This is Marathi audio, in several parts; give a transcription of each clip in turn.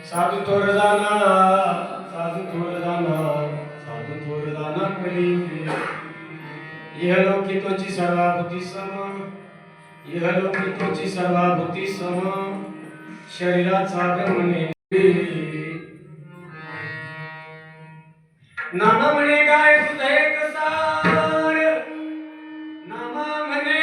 साधू थोर जाना साधू थोर जाना साधू थोर जाना करी इहलोकी तोची सर्वाभूती सम इहलोकी तोची सर्वाभूती सम शरीराचा गमने नामा म्हणे काय तुझे कसार नामा म्हणे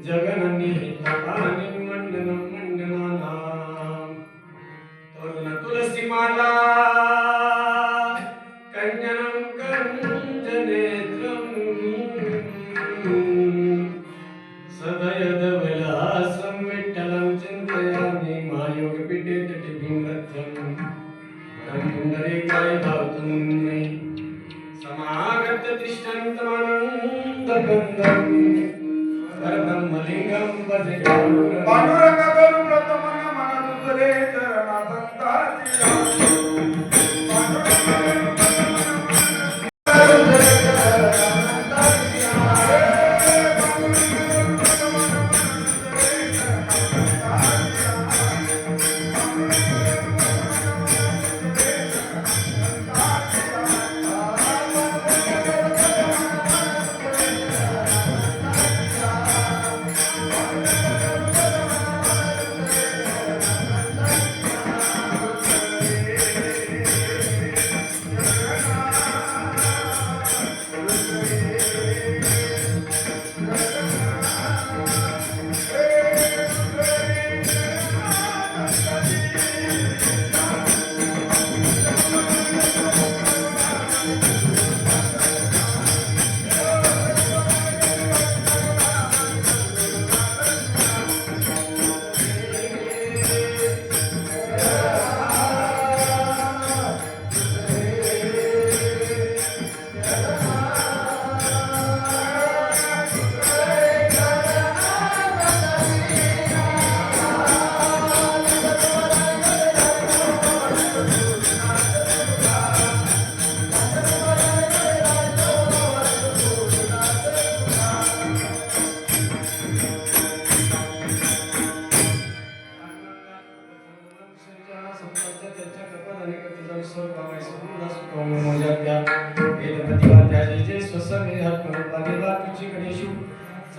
जगनन्निहितपाणिं मण्डनं मण्डनानां तुलसीमाला कञ्जनं कञ्जनेत्रं सदयदविलासं विठ्ठलं चिन्तयामि मायोगपीठे तटिभिं रथ्यं वरं पुण्डरीकाय भावतं मे समागत्य तिष्ठन्तमानन्दकन्दम् परब्रह्मलिंगं भजे पांडुरंग करू प्रथमन मन तुझे चरणा भक्ताची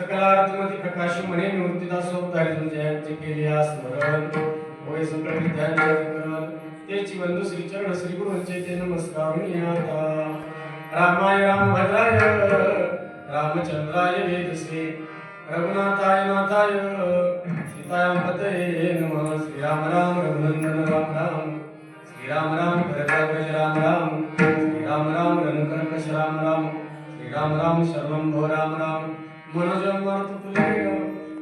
सकलार्थमती प्रकाश म्हणे निवृत्तीदासो दारिद्र्य जयांचे केले स्मरण होय संकट विद्यार्थी करण तेची बंधू श्री चरण श्री गुरूंचे ते नमस्कार आता रामाय रामभद्राय रामचंद्राय वेदसे रघुनाथाय नाथाय सीतायां पतये नमः श्री राम राम रघुनंदन राम राम श्री राम राम भरद्वाज राम राम श्री राम राम रणकर्कश राम राम श्री राम राम शरणं भो राम राम मनोजं मारुततुल्यं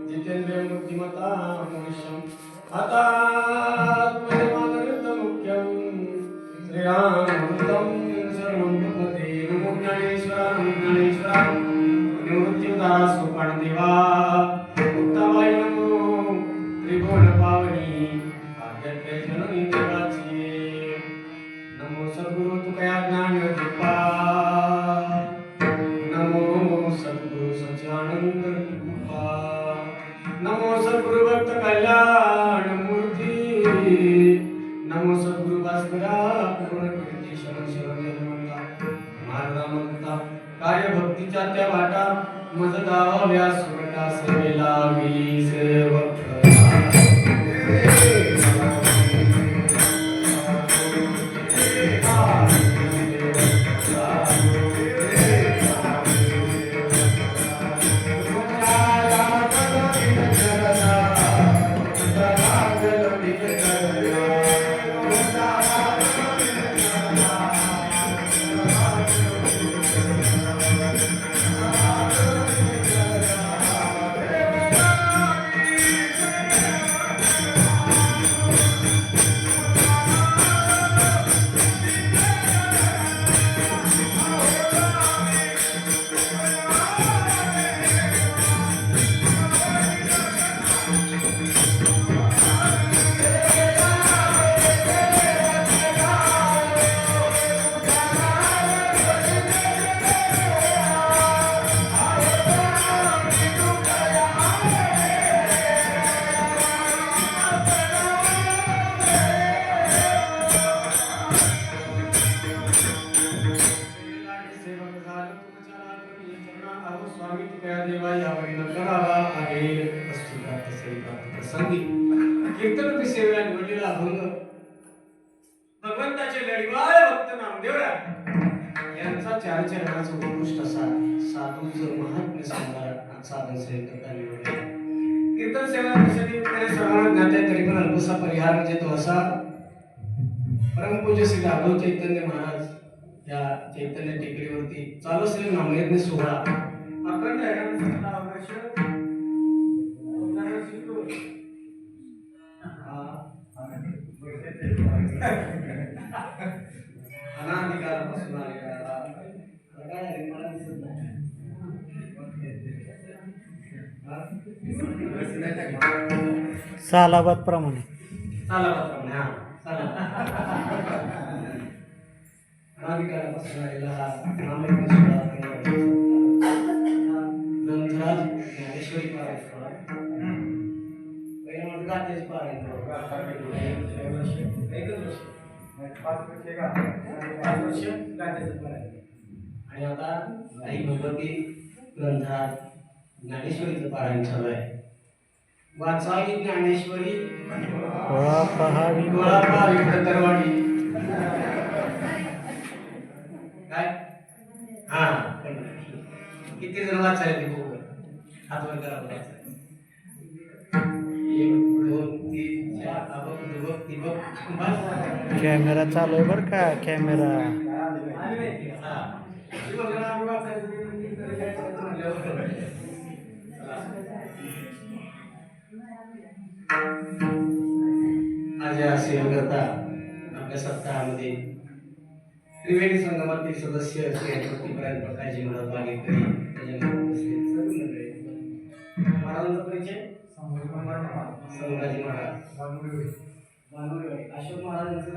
जितेन्द्रियं बुद्धिमतां मनुष्यं हतात्मनेमादृतं मुख्यं श्रीरामदूतं शरणं प्रपदे नमो ज्ञानेश्वराय निवृत्तिदासोपणदेवा मुक्ताबाई नमो त्रिभुवन पावनी आद्यते जननी देवाची नमो सद्गुरु तुकया ज्ञान दीपा आनंद कृपा नमो सद्गुरु भक्त कल्याण मूर्ती नमो सद्गुरु भास्करा पूर्ण कीर्ती शरण शरण जन्मला महारामंता कार्य भक्तीच्या त्या वाटा मज गाव्या सुरटा सेवेला मी सेवक प्रसंगी कीर्तन सेवेला निवडलेला अभंग भगवंताचे लढीवाळ भक्त नामदेवराय यांचा चार चरणाचा उत्कृष्ट असा साधूचं महात्म्य सांगणारा साधन सेवेकरता निवडले. कीर्तन सेवा परिषदेने सर्वांना ज्ञात तरी पण अल्पसा परिहार म्हणजे तो असा परमपूज्य श्री राघव चैतन्य महाराज या चैतन्य टेकडीवरती चालू असलेला नामयज्ञ सोहळा अखंड अनाधिकारापासून आलेला सालाबाद प्रमाणे अनाधिकारापासून आलेला हा नामयज्ञ सोहळा ग्रंथराज ज्ञानेश्वरी पारायण सोहळा गातेच पारायण आणि आता काही भगवती ग्रंथात ज्ञानेश्वरीचं पारायण चालू आहे. वाचावी ज्ञानेश्वरी डोळा पहावी डोळा पाहावी प्रतरवाणी काय हा किती जण वाचायला ते बघू हात वर करा बघा. 1 2 3 4 अबक दिबक कॅमेरा चालू आहे बरं का कॅमेरा. आज या सेवेकरता आपल्या सप्ताहामध्ये त्रिवेणी संगमातील सदस्य श्री प्रतिपर्यंत प्रकाशजी महाराज मागेकरी त्याच्यामध्ये उपस्थित सर्व मंडळी. महाराजांचा परिचय संभाजी महाराज मानुरी अशोक महाराजांचं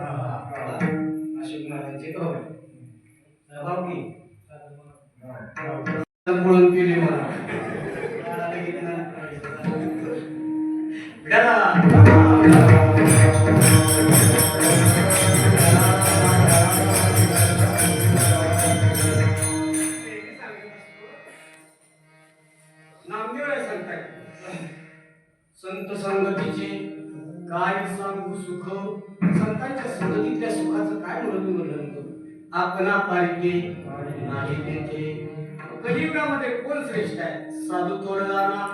अशोक महाराजांचे भावकी बोलून केली मला नामदेवराय सांगताय संत संगतीचे काय सांगू सुख संतांच्या संगतीतल्या सुखाचं काय म्हणून वर्णन करू. आपणा पारिके नाही तेथे कलियुगामध्ये कोण श्रेष्ठ आहे. साधू थोर जाना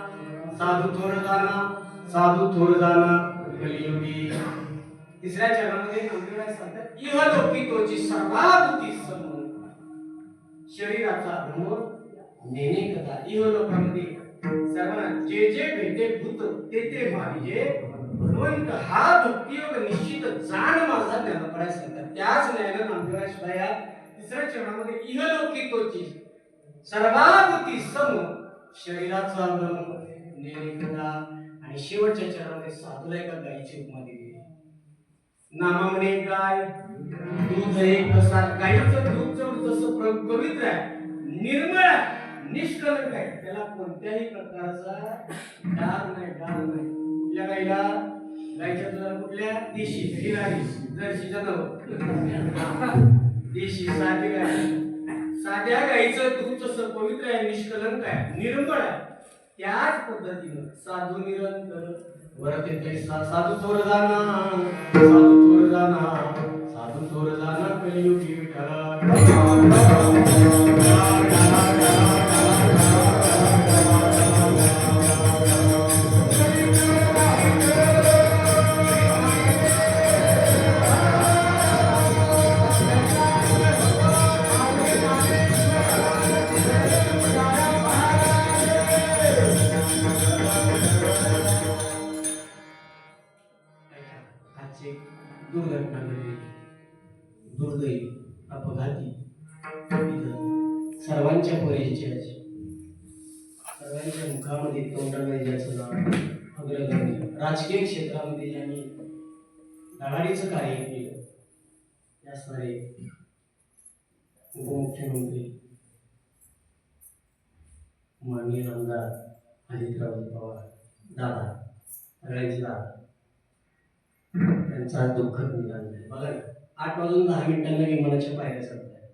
साधू थोर जाना साधू थोर जाना कलियुगी. तिसऱ्या चरणामध्ये नामदेवराय सांगतात इहलोकी तोची सर्वाधुती समूह शरीराचा भ्रम नेणे कथा. इहलोकामध्ये सर्वांना जे जे भेटे भूत ते ते भाविजे भगवंत हा भक्तियोग निश्चित जाण माझा ज्ञानपराय सांगतात. त्याच ज्ञान नामदेवराय सुद्धा या तिसऱ्या चरणामध्ये इहलोकी तोची सर्वाधुती सम शरीराचा भ्रम नेणे कथा. आणि शेवटच्या चरणामध्ये साधूला एका गायीची उपमा दिली. नामा म्हणे गाय दूध एक कसा गायीचं दूध जसं पवित्र आहे निर्मळ आहे निष्कलंक आहे त्याला कोणत्याही प्रकारचा डाग नाही कुठल्या गाईला गायीच्या दुधाला कुठल्या देशी गाई जर्सी जनावर देशी साधी गाय साध्या गाईचं दूध जसं पवित्र आहे निष्कलंक आहे निर्मळ आहे त्याच पद्धतीनं साधू निरंतर वरत येते साधू थोर जाना साधू थोर जाना कलियुगी विठ्ठला. दुर्घटना घडली दुर्दैवी अपघाती सर्वांच्या परिचयाची सर्वांच्या मुखामध्ये तोंडाला ज्याचं नाव अग्रगण्य राजकीय क्षेत्रामध्ये ज्यांनी धडाडीचं कार्य केलं ते असणारे उपमुख्यमंत्री माननीय आमदार अजितराव पवार दादा सगळ्यांचे दादा त्यांचा दुःखद निधन झाले. बघा 8 वाजून 10 मिनिटांना विमानाच्या पायऱ्या चढतात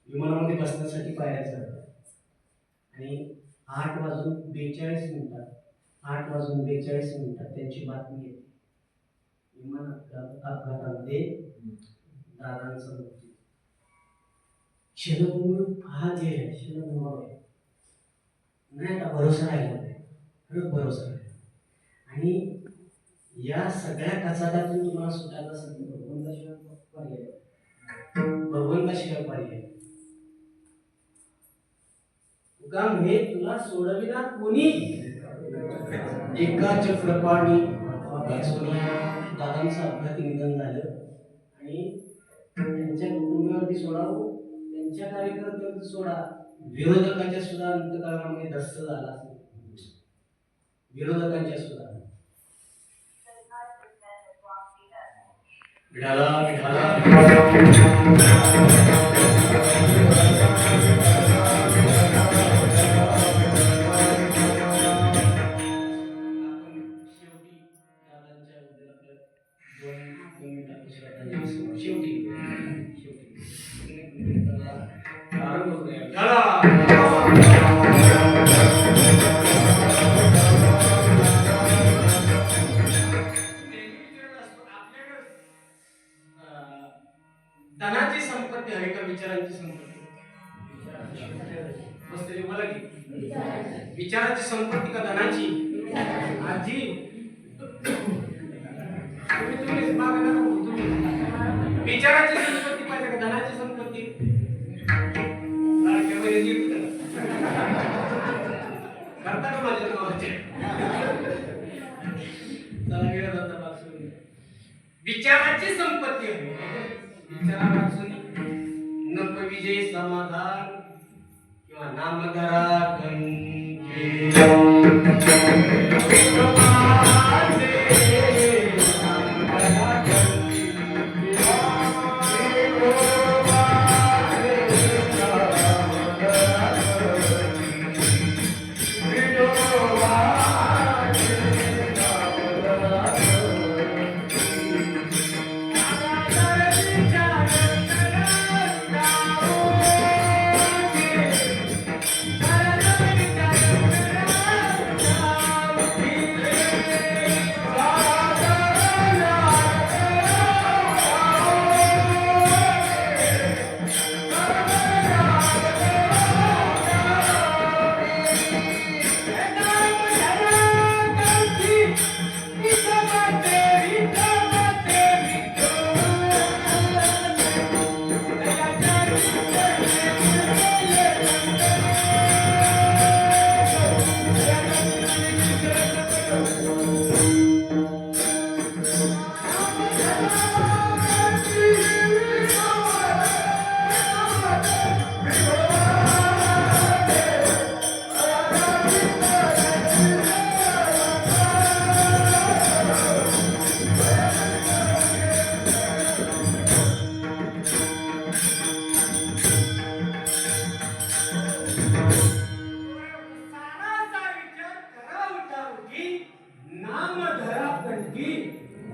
विमानामध्ये बसण्यासाठी पायऱ्या चढतात आणि 8 वाजून 42 मिनिटात 8:42 त्यांची बातमी येते. विमान अपघातामध्ये दादांचा मृत्यू. क्षणभंगूर फार जे आहे, क्षणभंगूर आहे. नाही आता भरोसा राहिला नाही, खरंच भरोसा राहिला. आणि या सगळ्या कचाट्यातून तुम्हाला सुटायचं असेल तर भगवंताशिवाय पर्याय नाही. भगवंताशिवाय पर्याय नाही. तुका म्हणे तुला सोडविना कोणी. एका चक्रपाणी वाचून दादांचं अपघाती निधन झालं आणि त्यांच्या कुटुंबावरती सोडावं, त्यांच्या कार्यकर्त्यांवरती सोडा, विरोधकांच्या सुद्धा अंतःकरणामध्ये धस्स झाला असेल. विरोधकांच्या सुद्धा विठाला धनाची संपत्ती हवी का विचारांची संपत्ती? बसलेली बोला की विचाराची संपत्ती का धनाची? आजी तुम्ही मागे नका बोलू. तुम्ही विचाराची संपत्ती पाहिजे का धनाची संपत्ती? लाडक्या बहिणीची करता का माझ्या नावाचे? चला गेला जाता पासून विचाराची संपत्ती हवी. विचारा वाचून नको विजय समाधान किंवा नामधरा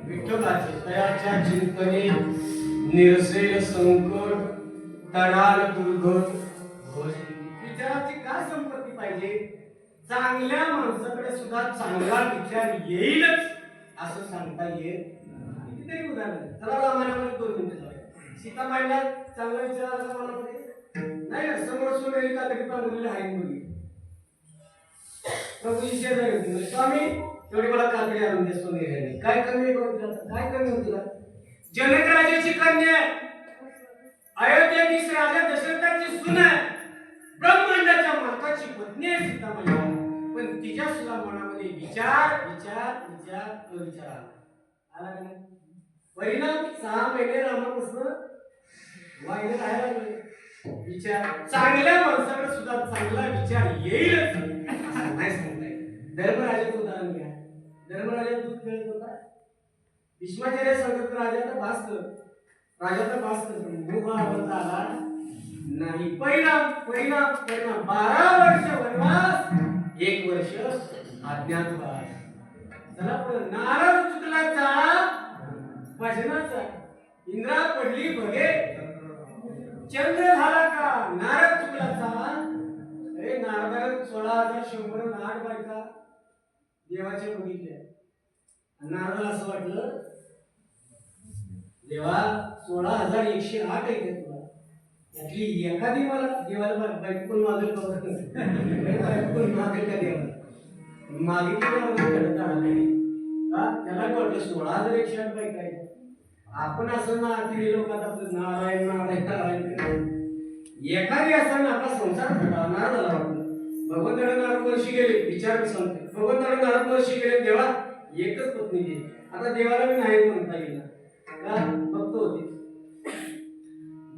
विठ्ठलाचे तयाच्या चिंतने निरसेल संकट तडाल दुर्गत. विचाराची काय संपत्ती पाहिजे? चांगल्या माणसाकडे सुद्धा चांगला विचार येईलच असं सांगता येत कितीतरी उदाहरण. चला रामायणामध्ये 2 मिनिटं जाऊया. सीतामाईला चांगला विचार आला मनामध्ये नाही ना. समोर सोनेरी कातडी पांघरलेली आहे मुली. प्रभूजी शेजारी होती. स्वामी तेवढी मला कातडी आणून दे सोनेरी. काय कमी काय कमी होत तुला? जनक राजाची कन्या, अयोध्येतील राजा दशरथाची सून आहे, ब्रह्मांडाच्या माताची पत्नी आहे सीतामाई. पण तिच्या सुद्धा मनामध्ये विचार विचार विचार विचार आला का नाही? परिणाम 6 महिने रामापासून वाईट राहायला लागले. विचार चांगल्या माणसाकडे सुद्धा चांगला विचार येईलच असं नाही सांगता येईल. धर्मराजाचं उदाहरण घ्या. धर्मराजा दूध खेळत होता. भीष्माचार्य सांगत राजाचा भास्कर मुखावरत आला नाही. परिणाम परिणाम परिणाम 12 वर्ष वनवास, 1 वर्ष अज्ञातवास. चला पण नारद चुकला चाळा भजनाचा. इंद्रा पडली बघे चंद्र झाला का? नारद चुकला चाळा. अरे नारदाला 16,100 नाग बायका देवाच्या बघितल्या. नारदाला असं वाटलं, देवा 16,108 आहे तुला, यातली एखादी मला देवाला बायको मागेल का बायको मागेल का देवाला मागितली नाही का. त्याला काय वाटलं 16,108 बायका आहे. आपण असं ना ती लोकात आपलं नारायण नारायण नारायण एखादी असताना आपला संसार खटावा. नारदाला वाटलं. भगवंताने नारद वर्षी गेले, विचार सांगते, भगवंताने नारद वर्षी गेले, देवा एकच पत्नी घे. आता देवाला मी नाही म्हणता येणार का, भक्त होते.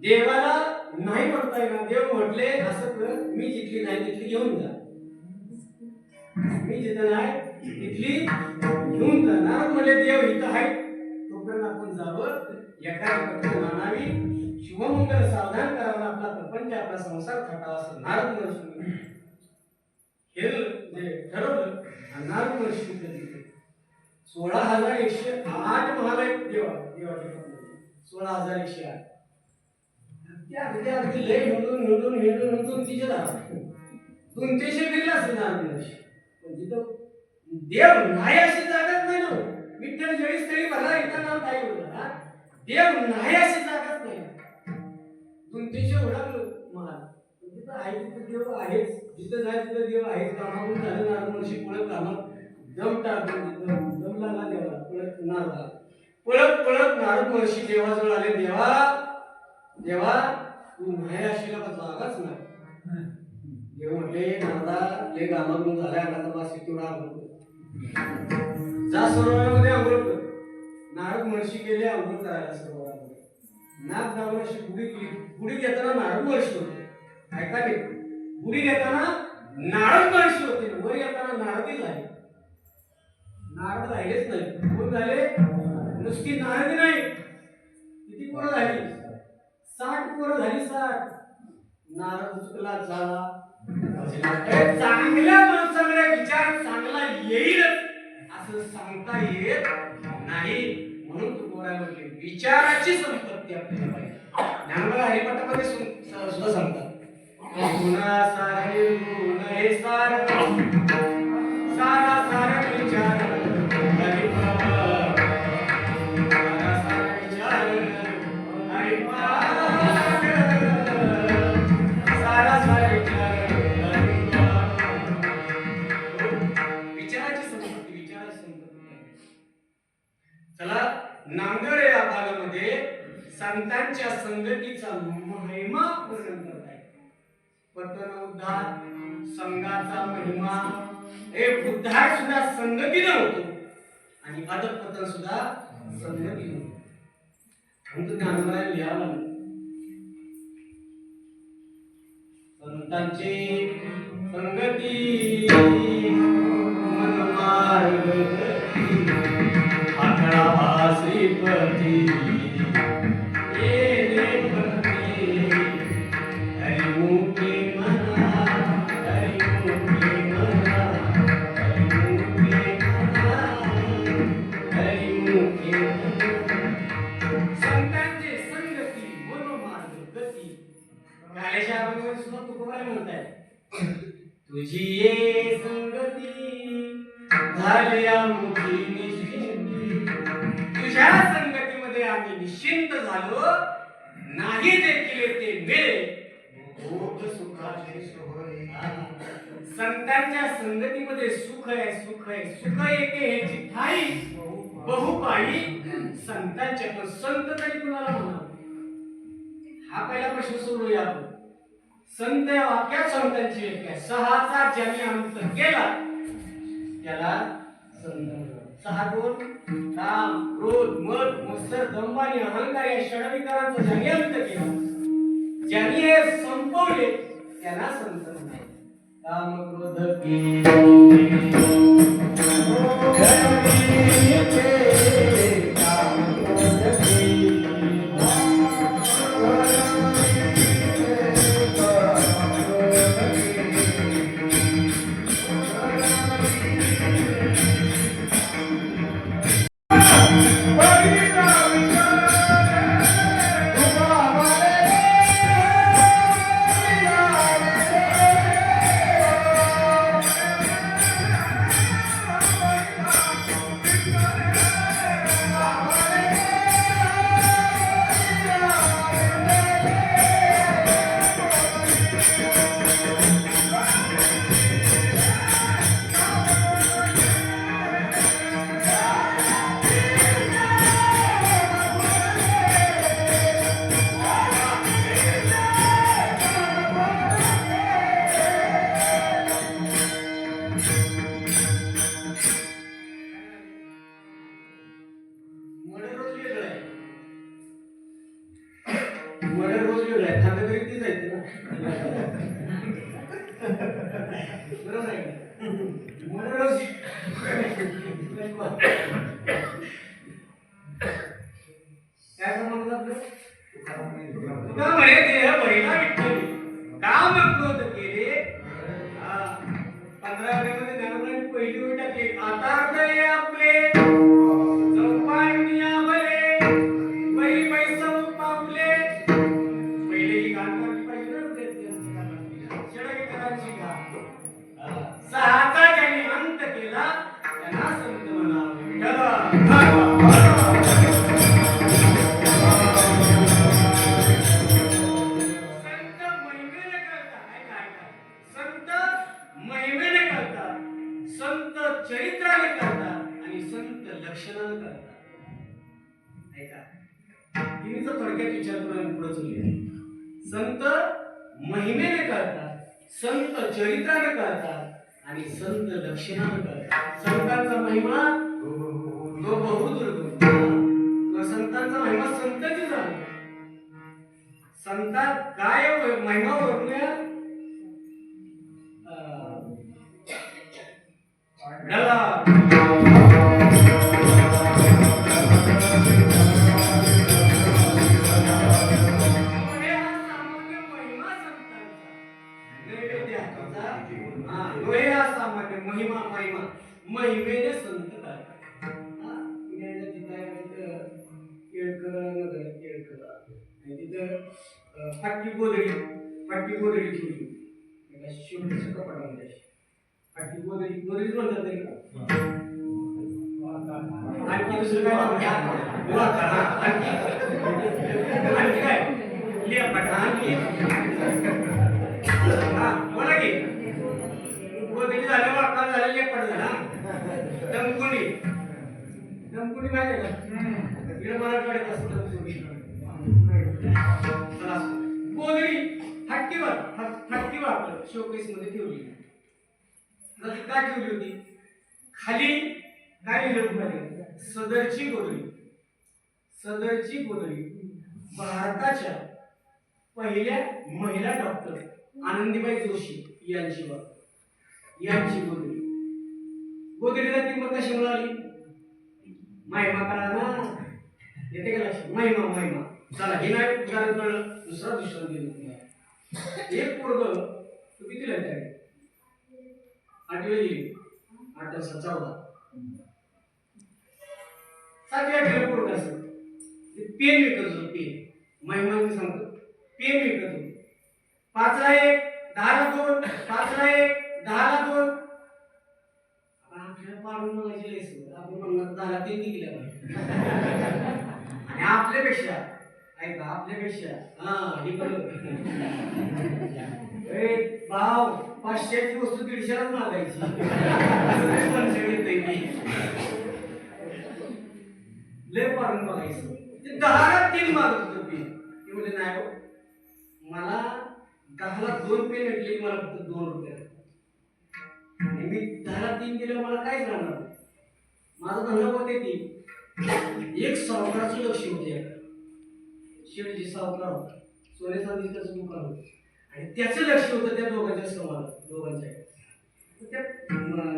देवाला नाही म्हणता येणार. देव म्हटले असं कर, मी जिथली नाही तिथली घेऊन जा, मी जिथं नाही तिथली घेऊन जा. नारद म्हणले देव इथं आहे तोपर्यंत आपण जावं, एखादी पत्नी आणावी, शुभमंगल सावधान करावं, आपला प्रपंच आपला संसार थाटावा असं नारद महर्षी हे ठरवलं. आणि नारद महर्षी तिथे 16,108 महालय देवाचे पत्नी 16,108. त्या अगदी लय हिंडून तिचे झाला 200 फिरला असेल नारद महर्षी. पण तिथं देव नाही अशी जागाच नाही ना. विठ्ठल जळी स्थळी भरला इथं नाव काय होतं, देव नाही अशी जागाच नाही. 200 ओळखलं महाल, तिथं आहे तिथं देव आहेच, जिथं नाही तिथं देव आहेच. कामावून झालं नारद महर्षी पळत कामात दम टाकून तिथं दम लागला देवाला. पळत नारद महर्षी देवाजवळ आले. देवा तू नाही अशी जागाच नाही. देव म्हटले नारदा लय कामावून झालाय, आता बस तेवढा आंघोळ जा सरोवरामध्ये आंघोळ कर. नारद महर्षी गेले आंघोळ करायला सरोवरामध्ये. नाग नावाशी बुडी घेताना नारद महर्षी होते. ऐका नाही, बुडी घेताना नारद महर्षी होते, वर येताना नारदी झाले. नारद राहिलेच नाही. कोण झाले? नुसती नारदी नाही, किती पोरं झाली? 60 पोरं झाली. 60. नारद चुकला झाला. चांगल्या माणसाला विचार चांगला येईल असं सांगता येत नाही. म्हणून तू बोलायला म्हटले विचाराची संपत्ती आपल्याला पाहिजे. ज्ञानोबा हरिपाठामध्ये सुद्धा सांगतात, गुणा सारे गुण हे सार, सारा सारा विचार हरिपाठ, सारा सारा विचार हरिपाठ, सारा सारा विचार विचाराची संपत्ती. चला नांदेड या भागामध्ये संतांच्या संगतीचा महिमा वर्णन करत आहे. पतन उद्धार संघाचा महिमा. हे उद्धार सुद्धा संगतीने होतो आणि अधपतन सुद्धा संगतीने होतो. म्हणून ज्ञानोबाला लिहावं लागलं. संतांची संगती मनमार्ग आकडा श्रीपती ये देवती हरिमुखी मना, हरिमुखी मना, हरिमुखी मना, हरिमुखी मना. संतांची संगती मनोमार्ग गती. कालेच्या अभंगामध्ये सुद्धा तुकोबाई म्हणताय, तुझी ये संगती झाली आमची निश्चिंती. तुझ्या संगतीमध्ये आम्ही निश्चिंत झालो, नाही देखील ते मिळे भोग सुखाचे सोहळे. संतांच्या संगतीमध्ये सुख आहे, सुख आहे, सुख येते ह्याची ठाई बहुपाई. संतांच्या पण संत तरी कुणाला म्हणा, हा पहिला प्रश्न सोडूया आपण. संत या वाक्यात संतांची व्याख्या, सहाचा ज्यांनी अंत केला त्याला संत. 6 गुण काम क्रोध मद मत्सर दंभ आणि अहंकार या षडविकारांचा ज्यांनी अंत केला, ज्यांनी हे संपवले त्यांना संत म्हणतात. काम क्रोध बरोबर आहे का? म्हणूनच काय समजलं आपलं? तुका म्हणे देह बहिणा विठ्ठली काम क्रोध केले. 15 मध्ये पहिली ओळ टाकली. आता अर्थ आपले चौपाळणी आभले बैल पैसा पावले. पहिले ही गाण करायची पाहिजे ना षडविकारांची गाण. सहाचा ज्याने अंत केला त्यांना संत म्हणावे विठ्ठला. संत महिमेने करतात. ऐका ऐका. संत महिमेने करतात, संत चरित्राने करतात आणि संत लक्षणाने करतात. ऐका तिनेच थोडक्यात विचार करून आम्ही पुढे चालले. संत महिमेने करतात, संत चरित्राने करतात आणि संत लक्षणाने करतात. संतांचा महिमा तो बहुदुर्गम. संतांचा महिमा संतची झाला. संतात काय महिमा वर्णूया? गला महिमा महिमा महिमेने संत करतात. तिथं फाटकी गोदडी ठेवली शिवच्या कपाटामध्ये. फाटकी गोदडी म्हणतात नाही का? आणखी दुसरं काय आणखी काय लेपट आणखी बोला की गोदडी झालं वाका झालं लेपट झाला. दमकुंडी माहिती का? इकडे मराठवाड्यात असतं गोदडी फटकी वापर शोकेस मध्ये ठेवली. का ठेवली होती? खाली काय लिहिलं मध्ये? सदरची गोदडी भारताच्या पहिल्या महिला डॉक्टर आनंदीबाई जोशी यांची गोदडीला किंमत कशी मिळाली? महिमा करा ना, येते का लक्ष? महिमा चला हे नाही उदाहरण कळलं. दुसरा दृष्टांत दिलं. एक पोरग तू किती लागते? 8वी गेली. 8 वर्षाचा 14. 7-8 पोरग असं पेन विकत होतो. पेन महिमा मी सांगतो. पेन विकत होतो. 5ला 1, 10ला 2, 5ला 1, 10ला 2. आपल्याला पाडून बघायची लेस आपण म्हणणार 10ला 3 निघल्या आणि आपल्यापेक्षा ही भाव 500ची वस्तू 150लाच मागायची. लय पाडून बघायचं. ते 10ला 3 मागत होतं पेन. ते म्हणजे नाही हो, मला 10ला 2 पेन भेटले मला फक्त 2 रुपये. मी 10ला 3 दिले मला काहीच राहणार. माझा धंदा होते ती एक सावकाराचं लक्ष होते. शेवटी सावकार होता, सोने चांदीचं दुकान होतं आणि त्याचं लक्ष होतं त्या दोघांच्या दोघांच्या. त्या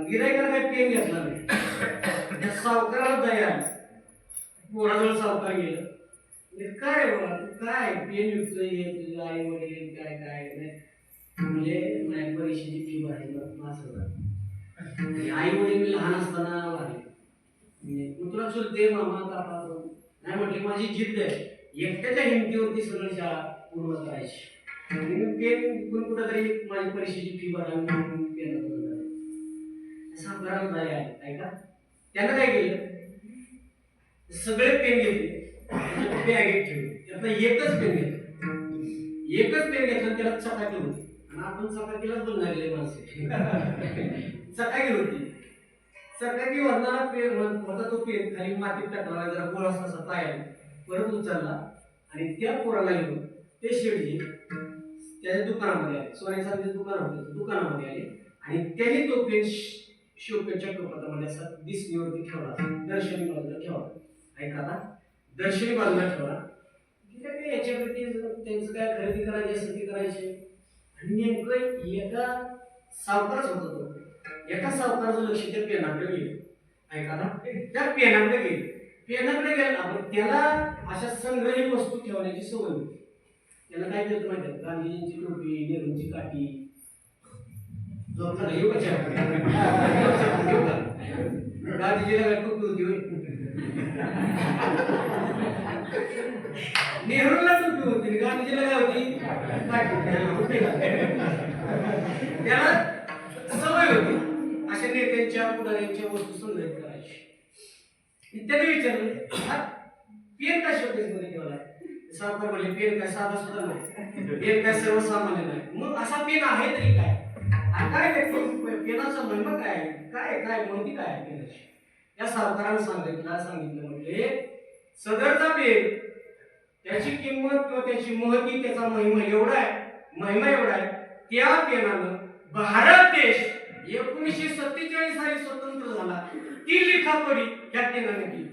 गिरायकाला काही पेन घेतला नाही. त्या सावकाराला दया आली. पोराजवळ सावकार गेलं. काय काय पेन विकतोय तुझ्या आई वडील काय नाही म्हणजे माझ्या परीक्षेची फी भरायची 5,000. आई वडील मी लहान असताना वाढले. मग तुला चल दे मामा कापा नाही म्हटले. माझी जिद्द आहे एकट्याच्या हिमतीवरती सगळं शाळा पूर्ण करायची. पेन कुठंतरी माझी परीक्षेची फी भरावी म्हणून पेन सावकाराला दया आली. ऐका त्यानं काय केलं? सगळे पेन घेतले बॅगेत ठेवले. त्यातला एकच पेन घेतलं त्याला चकाकी होती. आणि आपण चकाकीलाच बनणारे माणसे. चकाकी होती. चकाकी वरणारा पेन होता. तो पेन खाली मातीत टाकला जरा गोळा असा पायाला परत उचलला आणि त्या पोराला घेऊन ते शेडजी त्याच्या दुकानामध्ये आले. सोन्या चांदीचं दुकान होतं. दुकानामध्ये आले आणि त्यांनी तो पेन शोकेच्या कपाटामध्ये असा दिसणीवरती ठेवला. दर्शनी बाजूला ठेवला. ऐका आता दर्शनी बाजूला ठेवला. ठीक आहे ते याच्यावरती त्यांचं काय खरेदी करायची असेल ते करायचे. आणि नेमकं एका सावकारच होता तो. एका सावकाराचं लक्ष त्या पेनाकडे गेलं. ऐका ना, त्या पेनाकडे गेलं. पेनाकडे गेलं आपण त्याला अशा संग्रही वस्तू ठेवण्याची सवय होती. त्याला काय केलं माहिती आहे? गांधीजींची टोपी, नेहरूंची काठी, गांधीजीला टोपी होती होय. नेहरूला टोपी होती, गांधीजीला काय होती? काठी. त्याला सवय होती अशा नेत्यांच्या पुढाऱ्यांच्या वस्तू संग्रहित करायची. त्याने विचारलं पेन काय शोकेस मध्ये ठेवला? सावकार म्हणले पेन काय साधा सुद्धा नाही, पेन काय सर्वसामान्य नाही. मग असा पेन आहे तरी काय? काय पेनाचा महिमा काय? काय काय माहिती काय आहे पेनाची? या सावकारानं सांगितलं म्हणजे सदरचा पेन त्याची किंमत किंवा त्याची महती त्याचा महिमा एवढा आहे त्या पेनानं भारत देश 1947 साली स्वतंत्र झाला ती लिखापडी या पेनाने केली.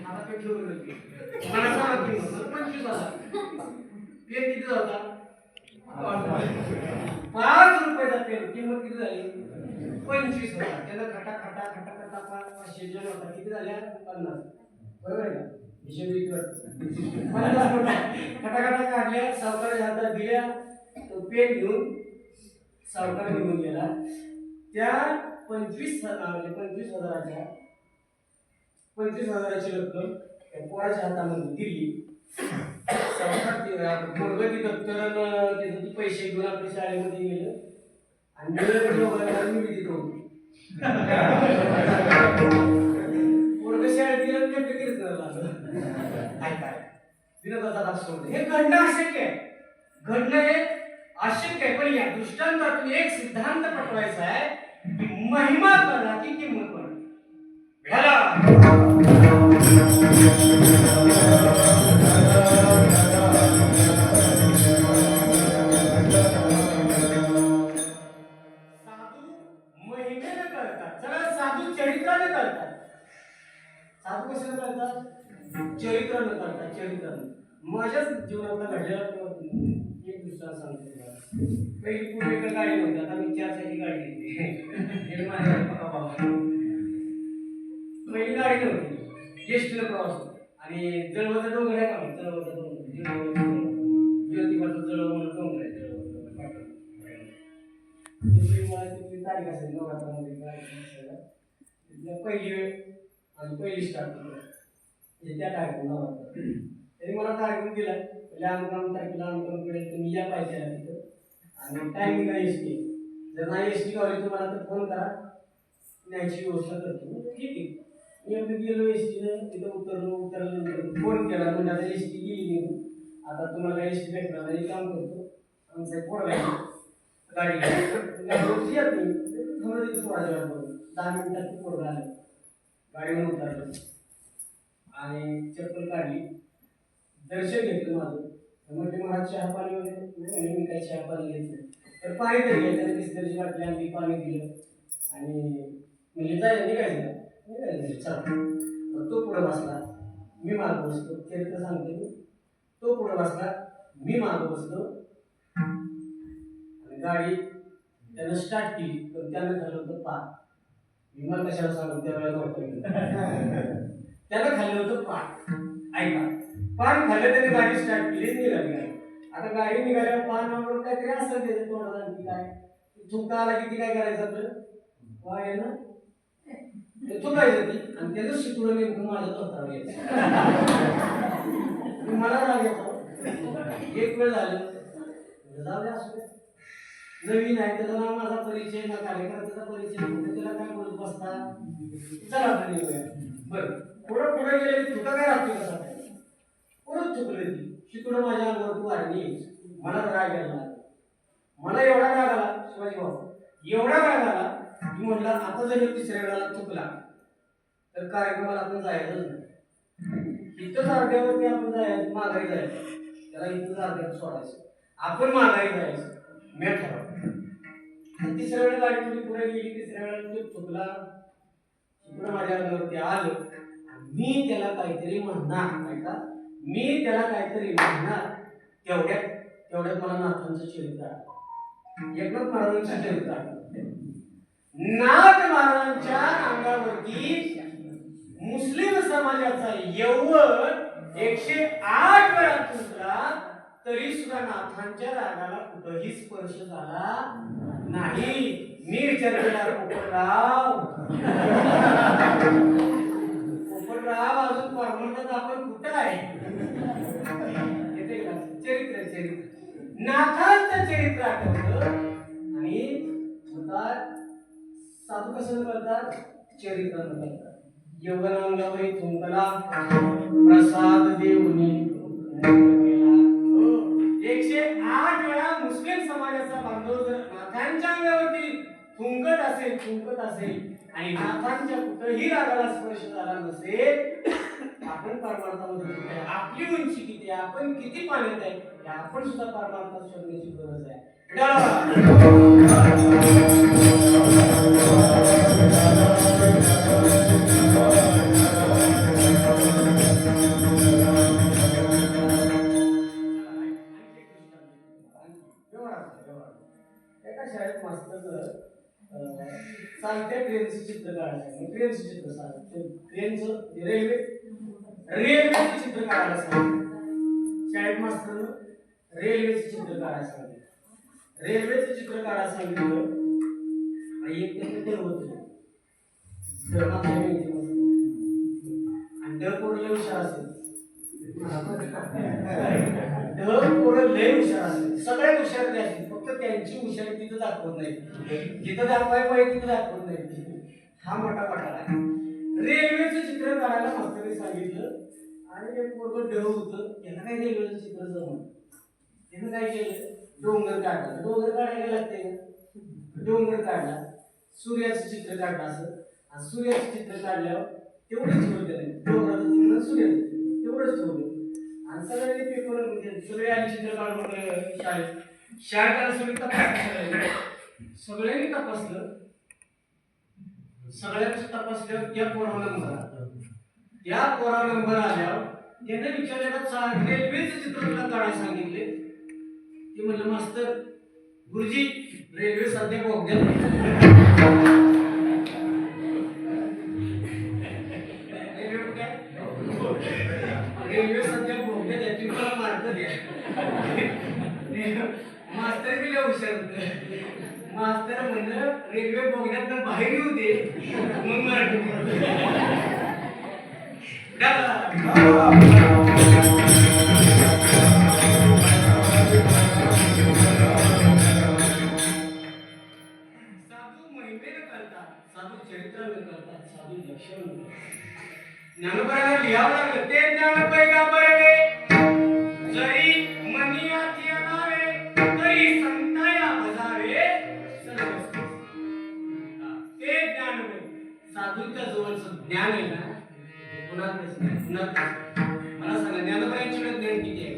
आता पेट्रोल मला सांगा किंमत 25,000. पेन किती होता? 5 रुपयाचा पेन. किंमत किती झाली? 25,000. त्याला खटा 500 जण होता. किती झाल्या? 50. बरोबर आहे का? हिशोब किती वाटतं? 50 खटा काढल्या, सावकाराच्या हातात दिल्या. तो पेन घेऊन सावकार निघून गेला. त्या 25,000ची रक्कम त्या पोराच्या हातामध्ये दिली. सावकार पोरगं ती दप्तरानं त्याचे पैसे घेऊन आपल्या शाळेमध्ये गेलं आणि मी तिथं पोरग शाळेत गेलं नेमकं कीर्तनाला काय विनोदाचा दास सोडले. हे घडणं अशक्य आहे. घडणं हे अशक्य आहे. पण या दृष्टांतातून एक सिद्धांत पटवायचा आहे की महिमा कळला की किंमत कळली. साधू महिमेनं कळतात. चला साधू चरित्राने कळतात. साधू कशाने कळतात? चरित्रानं कळतात. चरित्रानं. माझ्याच जीवनातला घडलेला एक दुसरा सांगतो. पहिली पूर्वी एका गाडी नव्हती, आता मी 4 चाकी गाडी घेतली. माझ्या पक्का बाबा पहिली गाडी नव्हती, एसटीला प्रवास होता. आणि जळवचा डोंगर आहे का? जळवचा डोंगर, ज्योतिबाचा जळव म्हणून डोंगर आहे. तारीख असेल नवरात्रामध्ये पहिली वेळ आणि पहिली स्टार्ट म्हणजे त्या कार्यक्रमाला तरी मला कार्यक्रम दिला. अमुक तारखेला अमुक वेळेस तुम्ही या पाहिजे तिथं आणि टायमिंग आहे एसटी. जर नाही एसटी गावली तुम्हाला तर फोन करा, न्यायची व्यवस्था करतो. ठीक आहे. मी आपलं गेलो एसटीनं, तिथं उतरल्यानंतर फोन केला म्हणजे आता एसटी गेली निघून, आता तुम्हाला एसटी भेटणार नाही. काम करतो आमचा पोरगा गाडी येत नाही, थोडं थोडा वेळ बघून 10 मिनिटात पोरगा आलं. गाडीवर उतरलं आणि चप्पल काढली, दर्शन घेतलं माझं. म्हणजे मला चहा पाणी वगैरे मी काही चहा पाणी घ्यायचं तर पाणी तरी घ्यायचं. बिस्लरीची बाटली आणली, पाणी दिलं आणि म्हणजे निघायचं चला. तो पुढं बसला, मी मागं बसलो. चरित्र सांगते मी. तो पुढं बसला, मी मागं बसलो आणि गाडी त्यानं स्टार्ट केली. पण त्यानं खाल्लं होतं पान. मी मला कशाला सांगू, त्यावेळेला नव्हतं. त्यानं खाल्लं होतं पान. ऐका, पान खाल्लं त्याने गाडी स्टार्ट केली, निघाली गाडी. आता गाडी निघाल्यावर पानावर काहीतरी असं त्याचं तोंडात आणखी काय चुका आला किती काय करायचं आपलं आहे ना, ते चुकायचं ती आणि त्याचं शिकवलं नेमकं माझ्या तोंडावर यायचं. मला राग येतो. एक वेळ झालं जाऊ द्या, असू द्या, नवीन आहे त्याचा नाव माझा परिचय ना कार्यकर्त्याचा परिचय, त्याला काय बोलत बसता. चला आता निघूया. बरं पुढं पुढे गेले चुका काय राहते कसा काय परत चुकले ती शिकवलं माझ्या अंगावर तू आणि मला राग यायला. मला एवढा राग आला शिवाजी भाऊ, एवढा राग आला की म्हटलं आता जर तिसऱ्या वेळेला चुकला तर कार्यक्रमाला आपण जायचंच नाही. इथंच अर्ध्यावरती आपण जायचं, माघारी जायचं. त्याला इथंच अर्ध्यावर सोडायचं, आपण माघारी जायचं. मी ठरवलं. तिसऱ्या वेळेला गाडी थोडी पुढे गेली. तिसऱ्या वेळेला तो चुकला, चुकलं माझ्या अंगावरती आलं मी त्याला काहीतरी म्हणणार नाही का, मी त्याला काहीतरी म्हणणार. तेवढ्यात मला नाथांचं चरित्र आठवलं. एकनाथ महाराजांचं चरित्र आठवलं. नाथ महाराजांच्या अंगावरती मुस्लिम समाजाचा यौवन 108 वेळा तुटला, तरी सुद्धा नाथांच्या रागाला कुठंही स्पर्श झाला नाही. मी विचार केला, पोपटराव अजून परमानंद आपण कुठं आहे? चरित्र नाथांचं चरित्र आठवलं. आणि म्हणतात साधू कसं करतात, चरित्र करतात. यवनांगावरी तुंकला प्रसाद देऊनी 108 वेळा मुस्लिम समाजाचा बांधव जर नाथांच्या अंगावरती थुंकत असेल आणि नाथांच्या कुठंही रागाला स्पर्श झाला नसेल, आपण परमार्थामध्ये कुठे आहे, आपली उंची किती आहे, आपण किती पाण्यात आहे, हे आपण सुद्धा परमार्थात शोधण्याची गरज आहे. एका शाळेत मास्तर चालत्या ट्रेनचं चित्र काढायचं. ट्रेनचं चित्र सांगितलं, ट्रेनचं रेल्वेचं चित्र काढायला सांगितलं. शाळेत मास्तर रेल्वेचं चित्र काढायला सांगितलं. रेल्वेचं चित्र काढायला सांगितलं आणि एक त्याचं डर होतं. डर मागच्या आणि डर पोरं हुशार असेल. डर पोरं लय हुशार असेल, सगळ्यात हुशार ते असतील, फक्त त्यांची हुशारी तिथं दाखवत नाही. जिथं दाखवाय पाहिजे तिथं दाखवत नाही. हा मोठा पटाला आहे. रेल्वेचं चित्र काढायला मास्तरांनी सांगितलं आणि एक पोरगं डर होतं, त्याला काय रेल्वेचं चित्र जमलं. त्यानं काय केलं, डोंगर काढला. डोंगर काढायला लागते का, डोंगर काढला. सूर्याचं चित्र काढलं असं, आणि सूर्याचं चित्र काढल्यावर तेवढंच ठेवलं त्याने, डोंगराचं चित्र सूर्याचं चित्र तेवढंच ठेवलं. आणि सगळ्यांनी पेपर सगळे आले चित्र काढून शाळेत सगळी सगळ्यांनी तपासलं. सगळ्यांनी तपासल्यावर त्या पोरा नंबर आल्यावर त्याने विचारलेला रेल्वेचं चित्र तुला काढायला सांगितले. ते म्हणलं मास्तर गुरुजी रेल्वे सध्या बोगद्यात रेल्वे सध्या बोगद्यात आहे, तुम्ही मला मार्ग द्या. मास्तर बी लय हुशार होते. मास्तर म्हणलं रेल्वे बोगद्यात बाहेर येऊ दे मग मराठी. ज्ञानोबाला लिहावं लागलं, ते ज्ञान पैगांबरवे जरी मनी आती आणावे तरी संताया बजावे सर्वस्व. ते ज्ञान साधूच्या जवळचं ज्ञान आहे ना, कुणाकडेच नाही. मला सांगा ज्ञानोबाईंची ज्ञान किती आहे?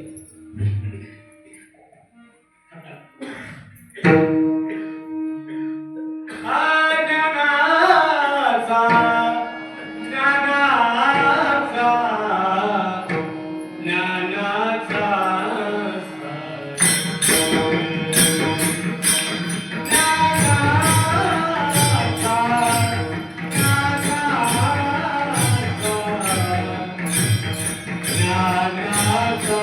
ज्ञानाचा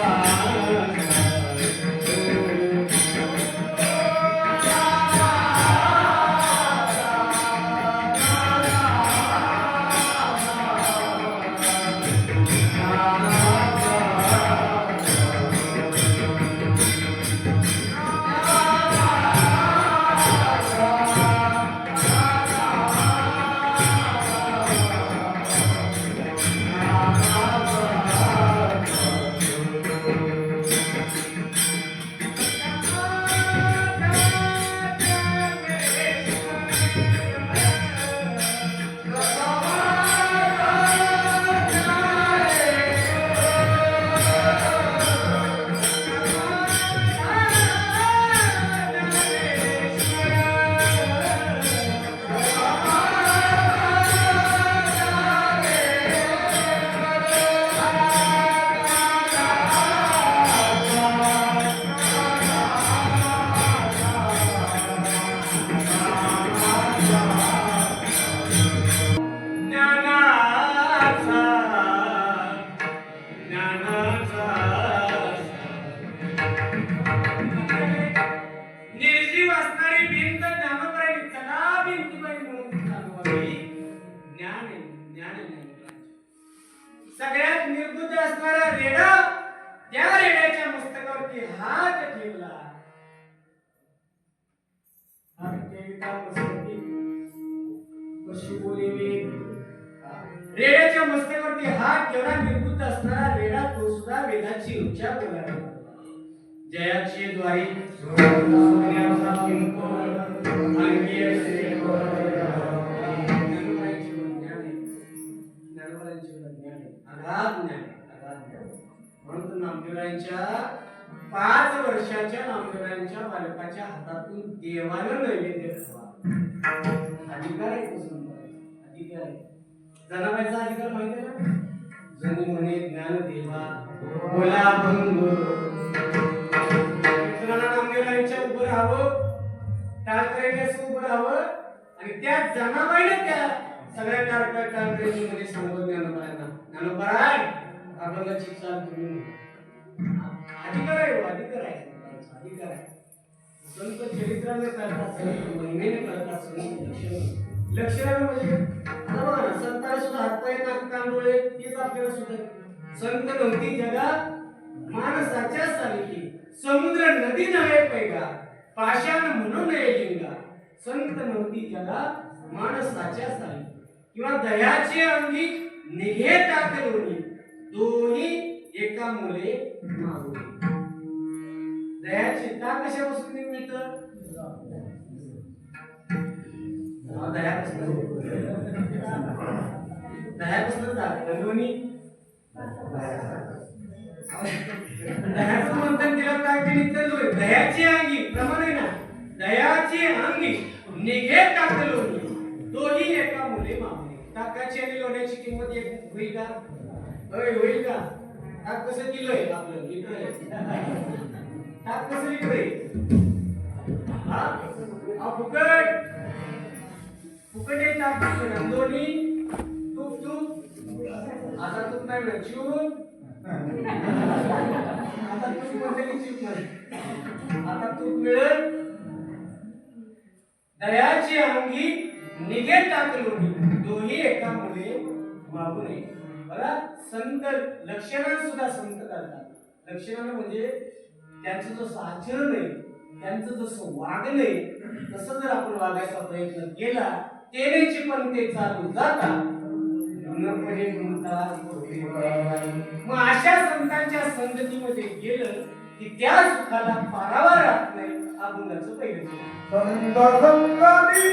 ज्ञानाचा ज्ञानाचा निर्जीव असणारी भिंत ज्ञानोबराई चला भिंतीबाई म्हणून सांगवावी. ज्ञान आहे, ज्ञान आहे ज्ञानोबराई. सगळ्यात निर्बुद्ध असणारा रेडा त्या रेड्याच्या मस्तकावरती हात ठेवला. हात ठेवता मस्तकी कशी बोलेवे. रेड्याच्या मस्तकावरती हात ठेवला. निर्बुद्ध असणारा रेडा तो सुद्धा वेदाची ऊर्जा बोलायला. जयाचे द्वारी सोन्याचा किंकोळ अंगी असे ज्ञानोबराईचे ज्ञान आहे. ज्ञानोबराईचे ज्ञान आहे. अगाध ज्ञान आहे. अगाध ज्ञान. म्हणून नामदेवरायांच्या 5 वर्षाच्या नामदेवरायांच्या बालकाच्या हातातून देवानं नैवेद्य खावा. अधिकार आहे तो संतांचा. अधिकार आहे. जनाबाईचा अधिकार माहिती आहे ना. जनी म्हणे ज्ञान देवा बोला बंधू. नामदेवरायांच्या उभं राहावं. टाळकऱ्यांच्या उभं राहावं. आणि त्या जनाबाईने त्या सगळ्या टाळकऱ्यांमध्ये सांगत ज्ञानोबरायांना ज्ञानोबराय अभंगाची चाल तुम्ही. अधिकार आहे. अधिकार आहे. अधिकार आहे. संत चरित्राने करतात. संत महिमेने करतात. संत लक्षणाने म्हणजे आता बघा ना संताला सुद्धा हातपाय नाक कान डोळे तेच आपल्याला सुद्धा. संत नव्हती जगात माणसाच्या सारखी. समुद्र नदी नव्हे पैगा पाषाण म्हणून नये लिंगा. संत नव्हती जगात माणसाच्या सारखी. किंवा दयाचे अंगी निघे टाकलोनी दोन्ही एका मुले मागुनी. दयाची टाक कशापासून मिळतं. दयापासून दोन्ही दयाचं म्हणतात तिला टाक निघतं. दयाची अंगी प्रमाण आहे ना. दयाची अंगी निघे टाकलोनी दोन्ही एका मुले मागुनी. टाकाची आणि लोण्याची किंमत एक होईल का. होईल का. टाक कसं किलोय आपलं लिटर आहे. टाक कसं लिटर आहे. हा फुकट फुकट आहे टाक. दोन्ही तूप तूप आता तूप नाही मिळत. चिवून आता तूप म्हणते चिप नाही. आता तूप मिळत. दयाची अंगी निघे टाकलोनी दोन्ही एका मुले मागू नये. बघा संत लक्षणानं सुद्धा संत करतात. लक्षणानं म्हणजे त्यांचं जसं आचरण आहे त्यांचं जसं वागणं आहे तसं जर आपण वागायचा प्रयत्न केला तेनेची पण ते चालू जातात. मग अशा संतांच्या संगतीमध्ये गेलं की त्या सुखाला पारावार राहत नाही. अभंगाचं पहिलं संत संगती